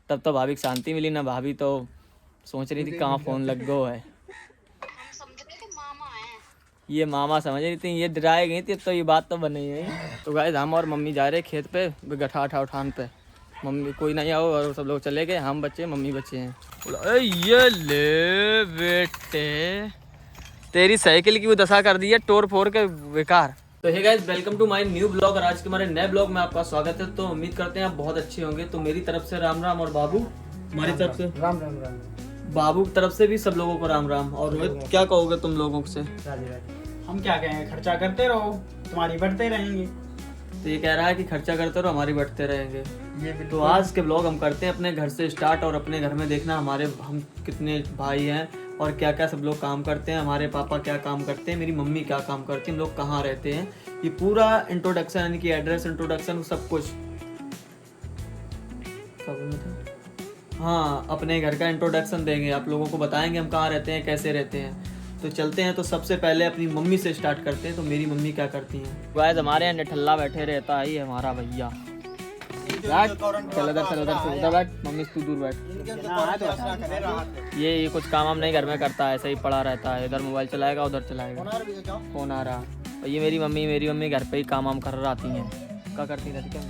तब तो भाभी को शांति मिली ना। भाभी तो सोच रही थी कहाँ फ़ोन लग गो है। ये मामा समझ रही थी, ये डराए गई थी, तो ये बात तो बनी गई। तो गाइस हम और मम्मी जा रहे खेत पे गठा उठान पे। मम्मी कोई नहीं आओ और सब लोग चले गए, हम बच्चे मम्मी बच्चे हैं। बोला ये ले बेटे तेरी साइकिल की वो दशा कर दी है, तोड़ फोड़ के बेकार। तो hey guys welcome to my new blog. और आज के हमारे नए ब्लॉग में आपका स्वागत है। तो उम्मीद करते हैं आप बहुत अच्छे होंगे। तो मेरी तरफ से राम राम और बाबू हमारी तरफ से राम राम राम। बाबू की तरफ से भी सब लोगों को राम राम। और रोहित क्या कहोगे तुम लोगों से? हम क्या कहेंगे, खर्चा करते रहो तुम्हारी बढ़ते रहेंगे। तो ये कह रहा है कि खर्चा करते रहो हमारी बढ़ते रहेंगे। ये तो आज के ब्लॉग हम करते हैं अपने घर से स्टार्ट। और अपने घर में देखना हम कितने भाई हैं और क्या क्या सब लोग काम करते हैं। हमारे पापा क्या काम करते हैं, मेरी मम्मी क्या काम करती है, हम लोग कहाँ रहते हैं। ये पूरा इंट्रोडक्शन यानी कि एड्रेस इंट्रोडक्शन सब कुछ। क्या बोलना था? हाँ, अपने घर का इंट्रोडक्शन देंगे, आप लोगों को बताएंगे हम कहाँ रहते हैं, कैसे रहते हैं। तो चलते हैं। तो सबसे पहले अपनी मम्मी से स्टार्ट करते हैं। तो मेरी मम्मी क्या करती हैं? गाइस हमारे यहाँ निठल्ला बैठे रहता है, ये हमारा भैया। चल उधर से उधर बैठ, मम्मी तू दूर बैठ। ये कुछ काम नहीं घर में करता है, ऐसे ही पड़ा रहता है, इधर मोबाइल चलाएगा उधर चलाएगा। फोन आ रहा। और ये मेरी मम्मी घर पे ही काम कर रहती हैं। क्या करती रहती क्या?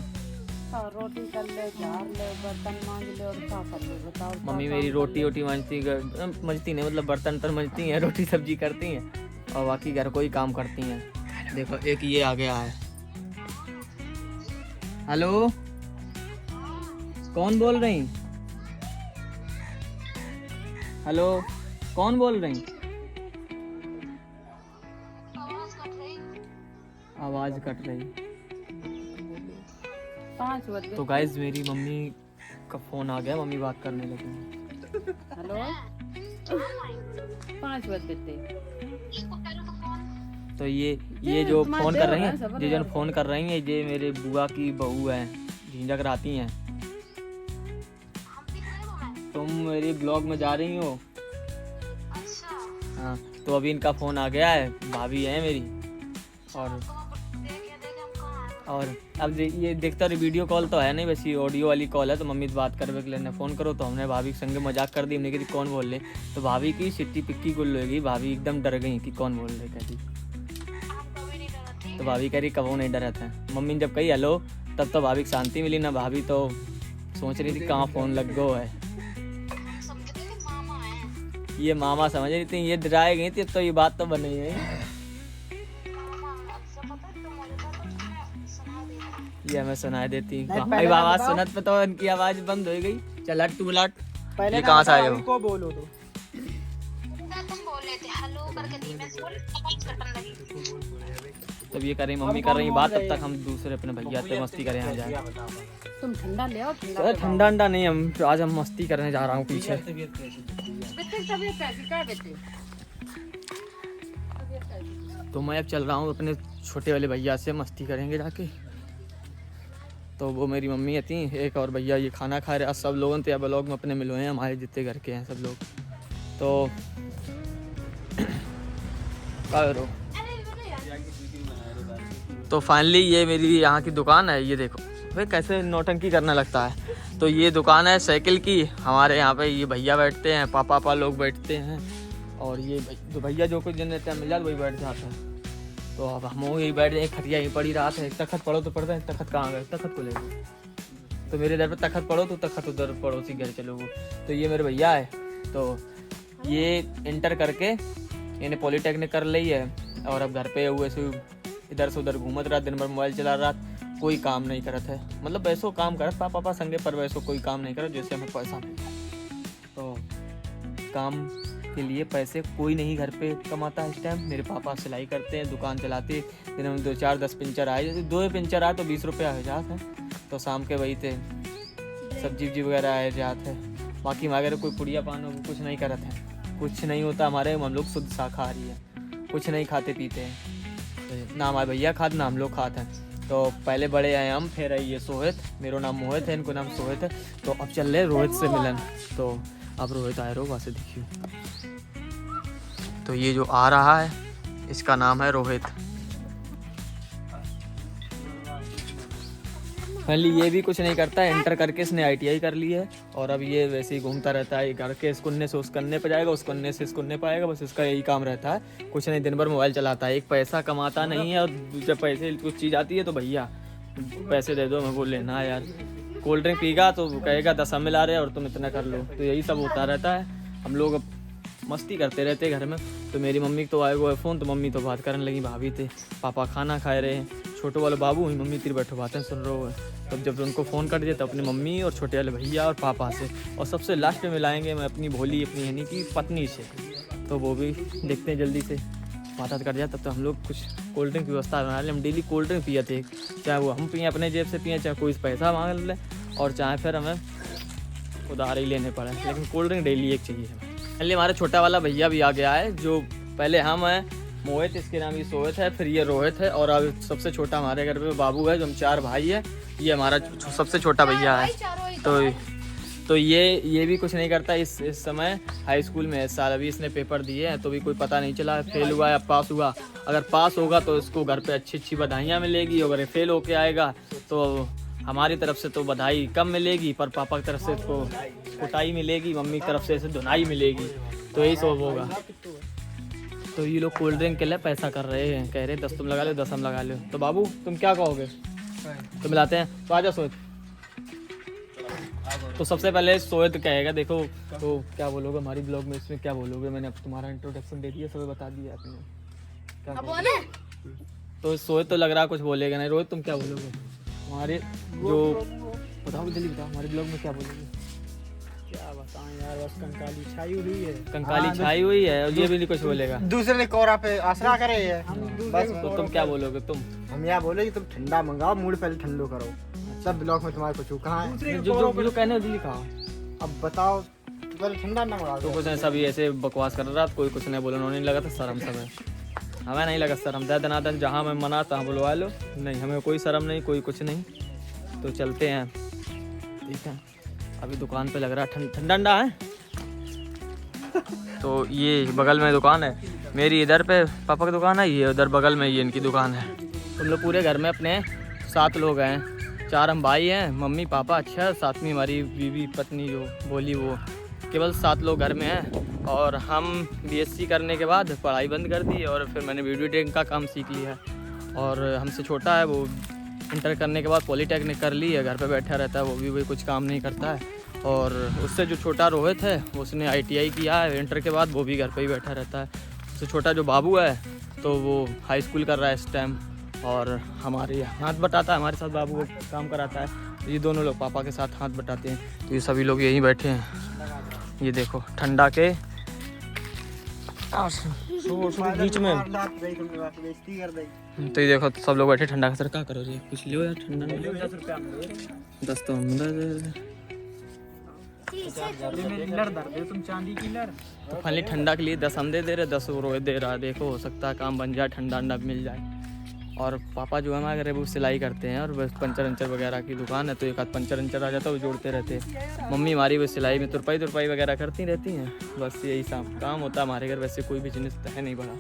रोटी कर ले, झाड़ ले, बर्तन मांज ले और क्या कर ले बताओ। मम्मी मेरी रोटी मांजती नहीं, मतलब बर्तन तर मांजती हैं, रोटी सब्जी करती हैं और बाकी घर को ही काम करती हैं। देखो एक ये आ गया है। हेलो, कौन बोल रही? हेलो, कौन बोल रही? आवाज कट रही। 5 बजे। तो गाइज मेरी मम्मी का फोन आ गया, मम्मी बात करने लगी। हेलो 5 बजे थे। तो ये जो फोन कर रही हैं, जो फोन कर रही हैं, ये मेरे बुआ की बहू है, झिंझक रहती हैं। तुम मेरी ब्लॉग में जा रही हो? हाँ, तो अभी इनका फोन आ गया है, भाभी है मेरी। और अब ये देखता रही, वीडियो कॉल तो है नहीं, बस ये ऑडियो वाली कॉल है। तो मम्मी से बात करने के लिए फ़ोन करो। तो हमने भाभी के संगे मजाक कर दी, हमने कही कौन बोल रहे। तो भाभी की सिट्टी पिक्की गुल हो गई, भाभी एकदम डर गई कि कौन बोल रहे कहती। तो भाभी कह रही कबो नहीं डरा था। मम्मी ने जब कही हेलो, तब तो भाभी को शांति मिली ना। भाभी तो सोच रही थी कहाँ फ़ोन लग गो है। ये मामा समझ रही थी, ये डराए गई थी, तो ये बात तो बनी गई। ये हमें सुनाई देती। भाई आवाज सुनत पे तो इनकी आवाज बंद हो गई। चल हट तू लट। ये कहाँ से आए हो? को बोलो तो तुम बोल रहे थे हेलो करके धीमे से बोल, आवाज कटने लगी। तब ये कर रही मम्मी कर रही बात, तब तक हम दूसरे अपने भैया से मस्ती करें यहाँ जाए। तुम ठंडा ले आओ। ठंडा अंडा नहीं, हम आज हम मस्ती करने जा रहा हूँ पीछे। तो मैं अब चल रहा हूँ अपने छोटे वाले भैया से, मस्ती करेंगे जाके। तो वो मेरी मम्मी थी, एक और भैया ये खाना खा रहे। आज सब लोगों से ब्लॉग में अपने मिले हैं, हमारे जितने घर के हैं सब लोग। तो करो। तो फाइनली ये मेरी यहाँ की दुकान है, ये देखो भाई कैसे नौटंकी करने लगता है। तो ये दुकान है साइकिल की। हमारे यहाँ पे ये भैया बैठते हैं, पापा लोग बैठते हैं। और ये भैया जो कुछ दिन रहते हैं मिल जाते वही बैठ जाते हैं। तो अब हम यही बैठ जाए, खटिया ही पड़ी रात है। एक तखत पढ़ो तो पढ़ते हैं, तखत कहाँ गए, तखत को ले गए। तो मेरे इधर पे तखत पढ़ो तो तखत उधर पड़ोसी घर चलो। तो ये मेरे भैया है। तो ये इंटर करके इन्हें पॉलीटेक्निक कर ली है और अब घर पे हुए से इधर से उधर घूमत रहा, दिन भर मोबाइल चला रहा, कोई काम नहीं करत है। मतलब वैसो काम करत पापा संगे, पर वैसो कोई काम नहीं करत जैसे हमें पैसा मिलता। तो काम के लिए पैसे कोई नहीं घर पे कमाता है इस टाइम। मेरे पापा सिलाई करते हैं, दुकान चलाते, दिन में 2-4-10 पिंचर आए, जैसे 2 पिंचर आए तो 20 रुपया हो जाता है। तो शाम के वही थे सब्जी वगैरह आए जाते हैं। बाकी हमारे कोई पुड़िया पान कुछ नहीं करते हैं, कुछ नहीं होता हमारे। हम लोग शुद्ध शाकाहारी है, कुछ नहीं खाते पीते हैं, ना हमारे भैया खाते ना हम लोग खाते हैं। तो पहले बड़े आए हम, फिर आई ये सोहित, मेरा नाम मोहित है, इनको नाम सोहित है। तो अब चल रहे रोहित से मिलन। तो अब रोहित आए रहो वहाँ से देखिए। तो ये जो आ रहा है इसका नाम है रोहित। फाइनली ये भी कुछ नहीं करता है, इंटर करके इसने ITI कर ली है और अब ये वैसे ही घूमता रहता है, घर के इस कोने से उस कोने पे जाएगा, उस कोने से इस कोने पे आएगा, बस इसका यही काम रहता है, कुछ नहीं, दिन भर मोबाइल चलाता है। एक पैसा कमाता नहीं है और जब पैसे कुछ चीज़ आती है तो भैया पैसे दे दो, मैं बोल लेना यार, कोल्ड ड्रिंक पीगा तो कहेगा 10 हम मिला रहे और तुम इतना कर लो, तो यही सब होता रहता है। हम लोग अब मस्ती करते रहते घर में। तो मेरी मम्मी तो आएगा फ़ोन, तो मम्मी तो बात करने लगी, भाभी थे, पापा खाना खाए रहे हैं, छोटे वाले बाबू हुई, मम्मी तेरी बैठो बातें सुन रहे हो। तब जब उनको फ़ोन कर दिया तो अपनी मम्मी और छोटे वाले भैया और पापा से, और सबसे लास्ट में मिलाएंगे मैं अपनी भोली अपनी हनी की पत्नी से, तो वो भी देखते हैं जल्दी से बात कर जाए। तब तो हम लोग कुछ कोल्ड ड्रिंक की व्यवस्था बना रहे, हम डेली कोल्ड ड्रिंक पिए थे, चाहे वो हम पिए अपने जेब से पिए, चाहे कोई पैसा मांग ले, और चाहे फिर हमें उधार ही लेने पड़े, लेकिन कोल्ड ड्रिंक डेली एक चाहिए हमें। पहले हमारा छोटा वाला भैया भी आ गया है, जो पहले हम हैं मोहित, इसके नाम ये सोहित है, फिर ये रोहित है, और अब सबसे छोटा हमारे घर पे बाबू है, जो हम 4 भाई है, ये हमारा सबसे छोटा भैया है। तो ये भी कुछ नहीं करता इस समय, हाई स्कूल में इस साल अभी इसने पेपर दिए हैं, तो भी कोई पता नहीं चला फेल हुआ या पास हुआ। अगर पास होगा तो इसको घर पे अच्छी बधाइयाँ मिलेगी, अगर फेल होके आएगा तो हमारी तरफ से तो बधाई कम मिलेगी, पर पापा की तरफ से इसको कुटाई मिलेगी, मम्मी की तरफ से इसे धुनाई मिलेगी, तो यही सब होगा। तो ये लोग कोल्ड ड्रिंक के लिए पैसा कर रहे हैं, कह रहे 10 तुम लगा लो 10 हम लगा लो। तो बाबू तुम क्या कहोगे, तो मिलाते हैं, तो आजा सोहित। तो सबसे पहले सोहित कहेगा, देखो तो क्या बोलोगे हमारी ब्लॉग में, इसमें क्या बोलोगे, मैंने अब तुम्हारा इंट्रोडक्शन दे दिया, सब बता दिया आपने, क्या बोले? तो सोहित तो लग रहा कुछ बोलेगा नहीं। रोहित तुम क्या बोलोगे हमारे जो, बताओ जल्दी बताओ, हमारे ब्लॉग में क्या बोलोगे? क्या बताऊं यार, बस कंकाली छाई हुई है, कंकाली छाई हुई है, और ये भी नहीं कुछ बोलेगा, दूसरे ने कोरा पे आसरा करे है बस। तो तुम क्या बोलोगे? तुम हम यहाँ बोले कि तुम ठंडा मंगाओ, मूड पहले ठंडो करो, सब ब्लॉक में तुम्हारे कुछ कहाँ है, जो कहने दिल्ली खाओ, अब बताओ पहले ठंडा ना मंगाओ। तो कुछ ऐसा भी ऐसे बकवास कर रहा था, कोई कुछ नहीं बोला, उन्होंने लगा था शर्म, समय हमें नहीं लगा शर्म, दनादन जहाँ मैं मना तहाँ बुलवा लो, नहीं हमें कोई शर्म नहीं, कोई कुछ नहीं। तो चलते हैं, ठीक है, अभी दुकान पे लग रहा है ठंडा है। तो ये बगल में दुकान है मेरी, इधर पे पापा की दुकान है, ये उधर बगल में ये इनकी दुकान है। हम लोग पूरे घर में अपने 7 लोग हैं, 4 हम भाई हैं, मम्मी पापा, अच्छा 7वीं हमारी बीवी पत्नी जो बोली, वो केवल 7 लोग घर में हैं। और हम BSc करने के बाद पढ़ाई बंद कर दी और फिर मैंने वीडियो एडिटिंग का काम सीख लिया है। और हमसे छोटा है वो इंटर करने के बाद पॉलीटेक्निक कर ली है, घर पे बैठा रहता है, वो भी कुछ काम नहीं करता है। और उससे जो छोटा रोहित है उसने ITI किया है इंटर के बाद, वो भी घर पे ही बैठा रहता है। उससे छोटा जो बाबू है तो वो हाई स्कूल कर रहा है इस टाइम, और हमारे हाथ बटाता है, हमारे साथ बाबू को काम कराता है। तो ये दोनों लोग पापा के साथ हाथ बटाते हैं। तो ये सभी लोग यहीं बैठे हैं, ये देखो ठंडा के बीच में। तो ये देखो सब लोग बैठे ठंडा का, सर क्या करो जी, कुछ लियो यार, ठंडा नहीं लियो, 10 रुपया में 10 तो अंदर लर दर दे तुम, चांदी की लर। तो फाइनली ठंडा के लिए 10 हम दे रहे, 10 रोहित दे रहा है। देखो हो सकता है काम बन जाए, ठंडा अंडा मिल जाए। और पापा जो है हमारे घर वो सिलाई करते हैं, और बस पंचर वगैरह की दुकान है, तो एक आध पंचर आ जाता है वो जोड़ते रहते हैं। मम्मी हमारी वो सिलाई में तुरपाई वगैरह करती रहती हैं, बस यही सब काम होता है हमारे घर। वैसे कोई बिजनेस है नहीं बड़ा,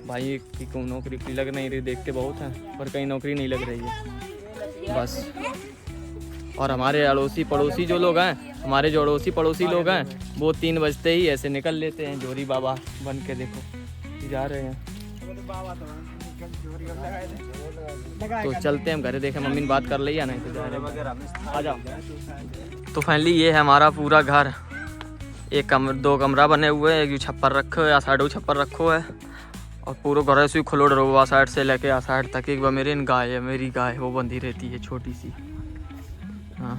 भाई की कोई नौकरी लग नहीं रही, देखते बहुत हैं पर कहीं नौकरी नहीं लग रही है बस। और हमारे अड़ोसी पड़ोसी जो लोग हैं, हमारे जो अड़ोसी पड़ोसी लोग हैं, वो 3 बजते ही ऐसे निकल लेते हैं जोरी बाबा बन के, देखो जा रहे हैं। तो चलते हैं हम घर, देखें मम्मी ने बात कर ली या नहीं, तो जा रहे हैं, आ जाओ। तो फाइनली ये है हमारा पूरा घर, 2 कमरा बने हुए हैं, एक छप्पर रखो है, साइड छप्पर रखो है, और पूरा घर ऐसे खुलोड़ रहो, साइड से लेके आ साइड तक। एक बार मेरी गाय वो बंधी रहती है छोटी सी, हाँ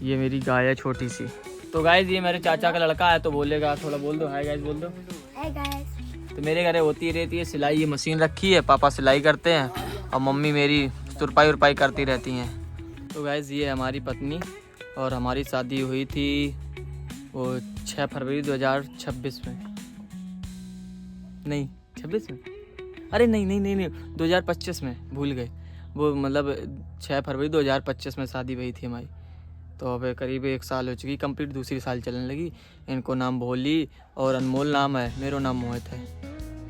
ये मेरी गाय है छोटी सी। तो गाइस ये मेरे चाचा का लड़का है, तो बोलेगा, थोड़ा बोल दो, हाय गाइस बोल दो। Hi guys. तो मेरे घर होती रहती है सिलाई, ये मशीन रखी है, पापा सिलाई करते हैं और मम्मी मेरी तुरपाई करती रहती हैं। तो गाइस ये हमारी पत्नी, और हमारी शादी हुई थी वो 6 फरवरी 2026 में, नहीं 26 में, अरे नहीं 2025 में, भूल गए वो, मतलब 6 फरवरी 2025 में शादी हुई थी हमारी। तो अब करीब 1 साल हो चुकी कंप्लीट, दूसरी साल चलने लगी। इनको नाम भोली और अनमोल नाम है, मेरा नाम मोहित है।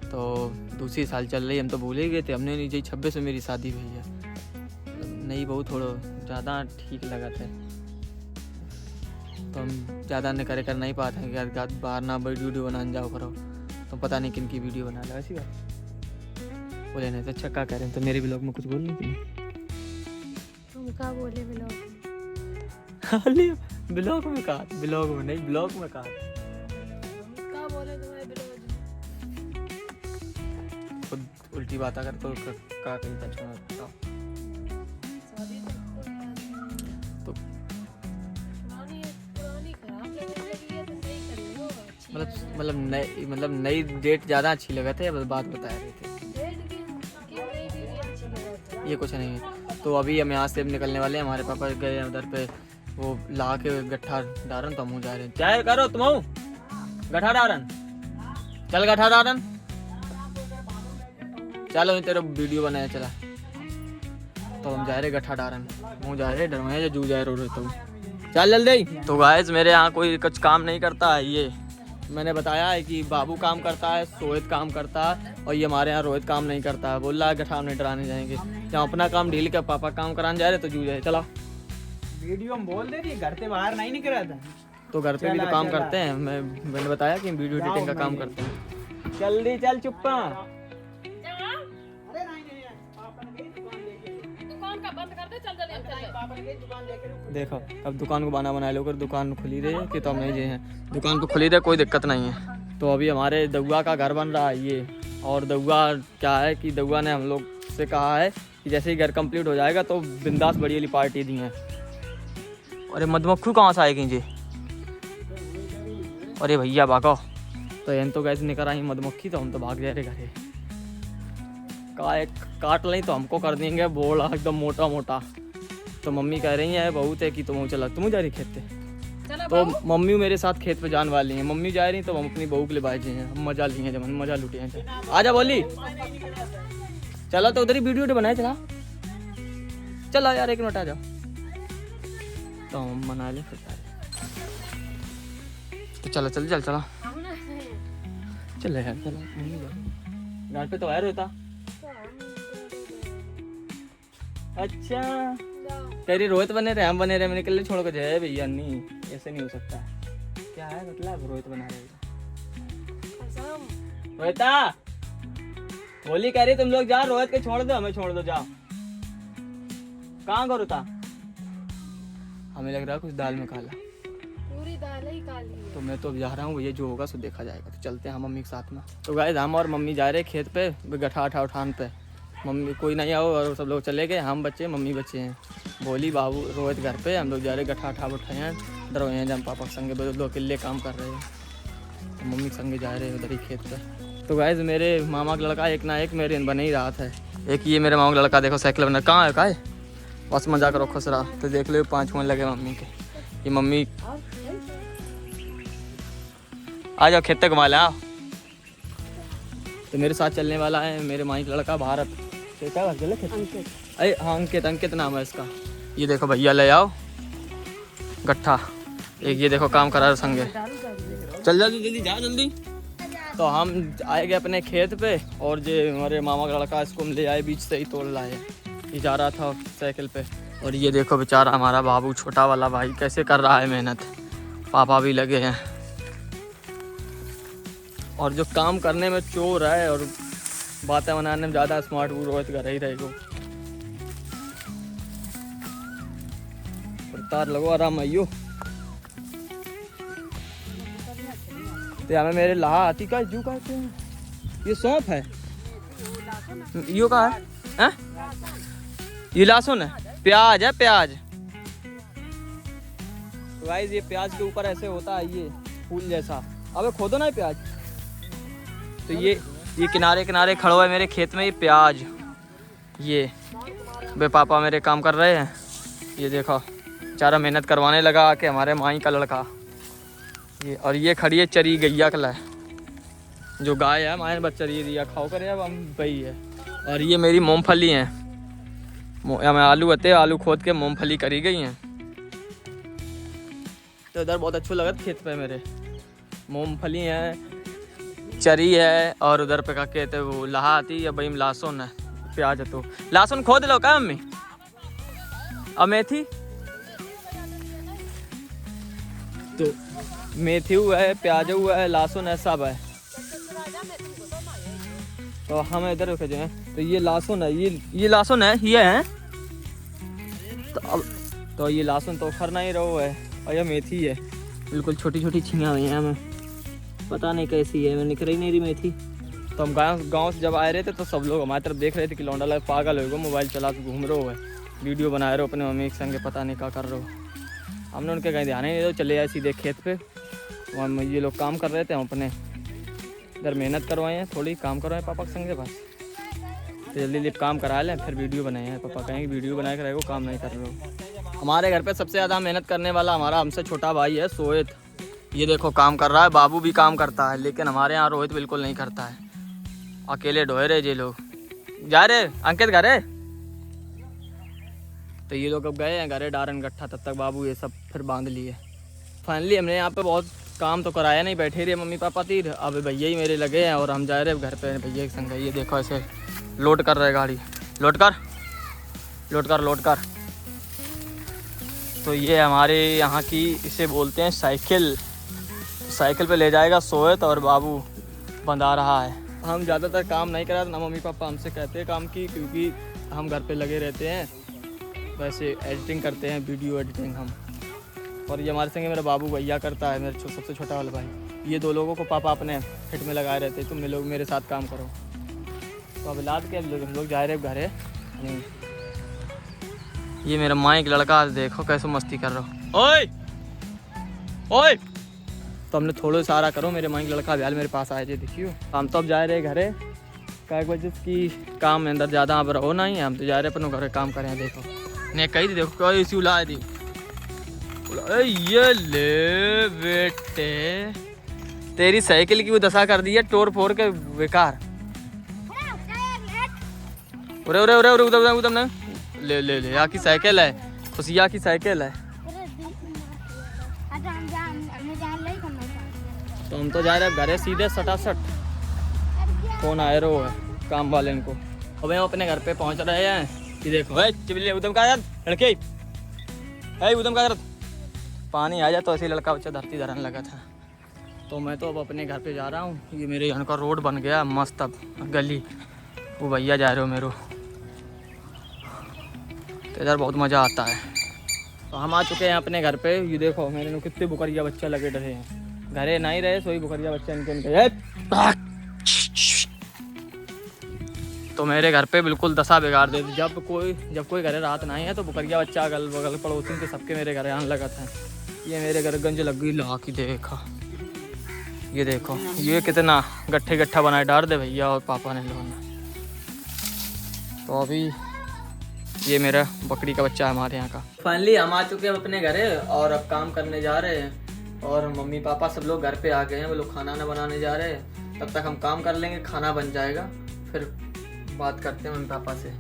तो दूसरी साल चल रही, हम तो भूल ही गए थे, हमने नहीं जी 26 में मेरी शादी हुई है, नहीं बहुत थोड़ा ज़्यादा ठीक लगा थे, तो हम ज़्यादा न करे कर नहीं पाते हैं यार, बाहर ना वीडियो बनाने जाओ करो, तो पता नहीं किन की वीडियो बना लो ऐसी बात बोले नहीं तो अच्छा क्या कह रहे हैं, तो मेरे ब्लॉग में कुछ बोल नहीं कि तुम क्या बोले ब्लॉग खाली ब्लॉग में कहा, ब्लॉग में नहीं, ब्लॉग में कहा क्या बोले तुम्हारे ब्लॉग खुद उल्टी बात अगर तो का कहीं तक बताओ तो पुरानी खराब लगने लगी है तो सही कर लो, मतलब नई डेट ज़्यादा अच्छी लगा थे, बस बात बता रहे थे, नई वीडियो अच्छी लगी। ये कुछ नहीं है। तो अभी हम यहाँ से निकलने वाले हैं, हमारे पापा गए हैं उधर पे वो ला के गट्ठा डारन, तो हम जा रहे हैं। चाय करो तुम गट्ठा डारन, चल गट्ठा डारन, चलो तेरा वीडियो बनाया चला, तो हम जा रहे गट्ठा डारन, मुँह जा रहे डरवाए जू जा रहे तो चल जल्दी। तो गाइस मेरे यहाँ कोई कुछ काम नहीं करता है, ये मैंने बताया है कि बाबू काम करता है, सोहित काम करता है, और ये हमारे यहाँ रोहित काम नहीं करता है, बोल रहा है गट्ठा नहीं डराने जाएंगे, जहाँ अपना काम ढील के पापा काम कराने जा रहे तो जू जाए चला। वीडियो में बोल दे रही घर से बाहर नहीं निकल रहा था, तो घर पे भी तो काम करते हैं, मैंने बताया कि वीडियो एडिटिंग का काम करते हैं। जल्दी चल चुप्पा, देखो अब दुकान को बना लो कर, दुकान खुली रही है कि तो हम नहीं जे हैं, दुकान तो खुली रहे कोई दिक्कत नहीं है। तो अभी हमारे दउआ का घर बन रहा है ये, और दउआ क्या है कि दउआ ने हम लोग से कहा है कि जैसे ही घर कंप्लीट हो जाएगा तो बिंदास बड़ी वाली पार्टी दी है। अरे मधुमक्खी कहाँ से आएगी जी, अरे भैया भागो, तो एन तो कैसे निकल आई मधुमक्खी, तो हम तो भाग जा रहे घरे, काट लें तो हमको कर देंगे बोला एकदम मोटा मोटा। तो मम्मी कह रही है बहुत है कि तुम चला, तुम जा रही खेत पे, तो मम्मी मेरे साथ खेत पे जाने वाली हैं, मम्मी जा रही तो हम अपनी बहू के लिए बाजे हैं, हम मजा लिए हैं, जब मजा लुटे हैं। आजा बोली चलो, तो उधर ही वीडियो बनाए चला, चला यार 1 मिनट आ जाओ, तो हम मना ले फिर, तो चलो चल चल चला चल यार चलो, घर पे तो आया रहता। अच्छा तेरी रोहित बने रहे हम बने रहे, मैंने कल छोड़ कर जाए भैया, नहीं ऐसे नहीं हो सकता, क्या है मतलब रोहित बना रहे रोहिता, होली कह रही तुम लोग जाओ, रोहित के छोड़ दो, हमें छोड़ दो, जाओ। कहाँ करो था, हमें लग रहा है कुछ दाल में काला, पूरी दाल ही काली है। तो मैं तो अब जा रहा हूँ, भैया जो होगा सो देखा जाएगा, तो चलते हैं हम मम्मी के साथ में। तो गाइस हम और मम्मी जा रहे खेत पे गट्ठा अठा उठान पे, मम्मी कोई नहीं आओ और सब लोग चले गए, हम बच्चे मम्मी बच्चे हैं, बोली बाबू रोहित घर पे, हम लोग जा रहे गट्ठा अठा उठाए हैं, डरोए हैं जब पापा के संगे 2 किले काम कर रहे हैं, तो मम्मी के संगे जा रहे हैं उधर ही खेत पे। तो गाइस मेरे मामा का लड़का एक ना एक मेरे बने ही रहा था, एक ये मेरे मामा का लड़का देखो साइकिल बना, कहाँ है का बस मजा करो खुश रहा, तो देख लो 5 मिनट लगे मम्मी के, ये मम्मी आ जाओ खेत घुमा ला। तो मेरे साथ चलने वाला है मेरे माई का लड़का भारत, अरे हाँ अंकित नाम है इसका। ये देखो भैया ले आओ गट्ठा, एक ये देखो काम करा संगे, चल जल्दी जल्दी जा जल्दी। तो हम आए गए अपने खेत पे, और जो हमारे मामा का लड़का इसको हम ले आए बीच से ही तोड़ लाए, ये जा रहा था साइकिल पे। और ये देखो बेचारा हमारा बाबू छोटा वाला भाई कैसे कर रहा है मेहनत, पापा भी लगे हैं, और जो काम करने में चोर है और बातें बनाने में ज़्यादा स्मार्ट वो रोहित कर ही रहेगा। तार लगो आराम आइयो, तो हमें मेरे लाहा आती का जू कहते हैं, ये सौंफ है, यो का है ये लहसुन है, प्याज है प्याज। तो गाइस ये प्याज के ऊपर ऐसे होता है ये फूल जैसा, अबे खोदो ना प्याज। तो ये किनारे किनारे खड़ा हुआ है मेरे खेत में ये प्याज, ये बे पापा मेरे काम कर रहे हैं, ये देखो बेचारा मेहनत करवाने लगा आके हमारे माई का लड़का ये। और ये खड़ी है चरी गैया कला, जो गाय है माए बच्चा ये दिया खाओ करे, अब हम वही है। और ये मेरी मूंगफली है, हमें आलू होते आलू खोद के मूंगफली करी गई हैं। तो इधर बहुत अच्छा लगा खेत पे मेरे, मूंगफली है चरी है, और उधर पे क्या कहते हैं वो लाहा आती है, भाई लहसुन है प्याज है। तो लहसुन खोद लो क्या मम्मी, अब मेथी तो मेथी हुआ है, प्याज हुआ है, लहसुन है, सब है। तो हम इधर रुके जो हैं तो ये लहसुन है, ये लहसुन है, ये है। तो ये लहसुन तो उखरना ही रहो है। और ये मेथी है, बिल्कुल छोटी छोटी छियाँ हुई हैं हमें, पता नहीं कैसी है, मैं निकल ही नहीं रही मेथी। तो हम गाँव से जब आए रहे थे तो सब लोग हमारी तरफ देख रहे थे कि लौंडा लाल पागल हो गया, मोबाइल चला के घूम रहे हो है, वीडियो बना रहे हो अपने मम्मी के संगे, पता नहीं क्या कर रहे हो। हमने उनके कहीं ध्यान ही नहीं दिया, चले आए सीधे खेत पे। वहाँ ये लोग काम कर रहे थे, हम अपने इधर मेहनत करवाए हैं, थोड़ी काम करवाए पापा के संगे बस। तो जल्दी जल्दी काम करा लें, फिर वीडियो बनाए हैं। पापा कहेंगे वीडियो बना के रहेगा, काम नहीं कर रहे हो। हमारे घर पे सबसे ज़्यादा मेहनत करने वाला हमारा हमसे छोटा भाई है सोहित। ये देखो काम कर रहा है, बाबू भी काम करता है, लेकिन हमारे यहाँ रोहित बिल्कुल नहीं करता है, अकेले ढोए रहे ये लोग। जा रहे अंकित घरे, तो ये लोग अब गए हैं घरे डारन गट्ठा, तब तक बाबू ये सब फिर बांध लिए। फाइनली हमने यहाँ पे बहुत काम तो कराया नहीं, बैठे रहे मम्मी पापा तीर। अब भैया ही मेरे लगे हैं और हम जा रहे हैं घर पे भैया के संग। ये देखो ऐसे लोड कर रहे गाड़ी, लोड कर लोड कर लोड कर। तो ये हमारे यहाँ की इसे बोलते हैं साइकिल। साइकिल पे ले जाएगा सोहित और बाबू बंधा रहा है। हम ज़्यादातर काम नहीं कराते, ना मम्मी पापा हमसे कहते हैं काम की, क्योंकि हम घर पे लगे रहते हैं, वैसे एडिटिंग करते हैं, वीडियो एडिटिंग हम। और ये हमारे संगे मेरा बाबू भैया करता है, मेरे सबसे छोटा वाला भाई। ये दो लोगों को पापा अपने फिट में लगाए रहते, तुम लोग मेरे साथ काम करो। तो अब लाद के हम लोग जा रहे हैं घरे। ये मेरा माइक लड़का देखो कैसे मस्ती कर रहा हो, ओए ओए। तो हमने थोड़ा सारा करो, मेरे माइक लड़का अभी मेरे पास आए थे, देखियो। हम तो अब जा रहे घरे, क्या वजह की काम में अंदर ज़्यादा आप रहो नहीं, हम तो जा रहे अपने घर काम करें। देखो नहीं कही थी, देखो कोई इसी उला दी। ये ले बेटे, तेरी साइकिल की वो दशा कर दी है, तोड़ फोड़ के बेकार। उरे उरे उरे उरे उधर उधर ना ले ले ले, यहाँ की साइकिल है, खुशिया की साइकिल है। तो हम तो जा रहे हैं घरे सीधे सटासट। फोन आए रो है काम वाले इनको। अब हम अपने घर पे पहुंच रहे हैं। ये देखो है चिबिले उदम का लड़के है, उदम का पानी आ जाए तो ऐसे लड़का बच्चा धरती धरन लगा था। तो मैं तो अब अपने घर पे जा रहा हूँ। ये मेरे यहाँ का रोड बन गया मस्त, अब गली। वो भैया जा रहे हो मेरे, तो इधर बहुत मज़ा आता है। तो हम आ चुके हैं अपने घर पे। ये देखो मेरे को कितने बुकरिया बच्चा लगे रहे हैं, घरे नहीं रहे सोई बुकरिया बच्चा इनके। तो मेरे घर पे बिल्कुल दशा बिगाड़ देती। जब कोई घरे रात नहीं है तो बुकरिया बच्चा अगल बगल पड़ोसी के सबके मेरे घर आने लगा था। ये मेरे घर गंज लग गई ला की, देखा ये देखो ये कितना गट्ठे गट्ठा बनाए डाल दे भैया और पापा ने लोगों ने। तो अभी ये मेरा बकरी का बच्चा है हमारे यहाँ का। फाइनली हम आ चुके हैं अपने घरे और अब काम करने जा रहे हैं। और मम्मी पापा सब लोग घर पे आ गए हैं, वो लोग खाना ना बनाने जा रहे हैं। तब तक हम काम कर लेंगे, खाना बन जाएगा, फिर बात करते हैं मम्मी पापा से।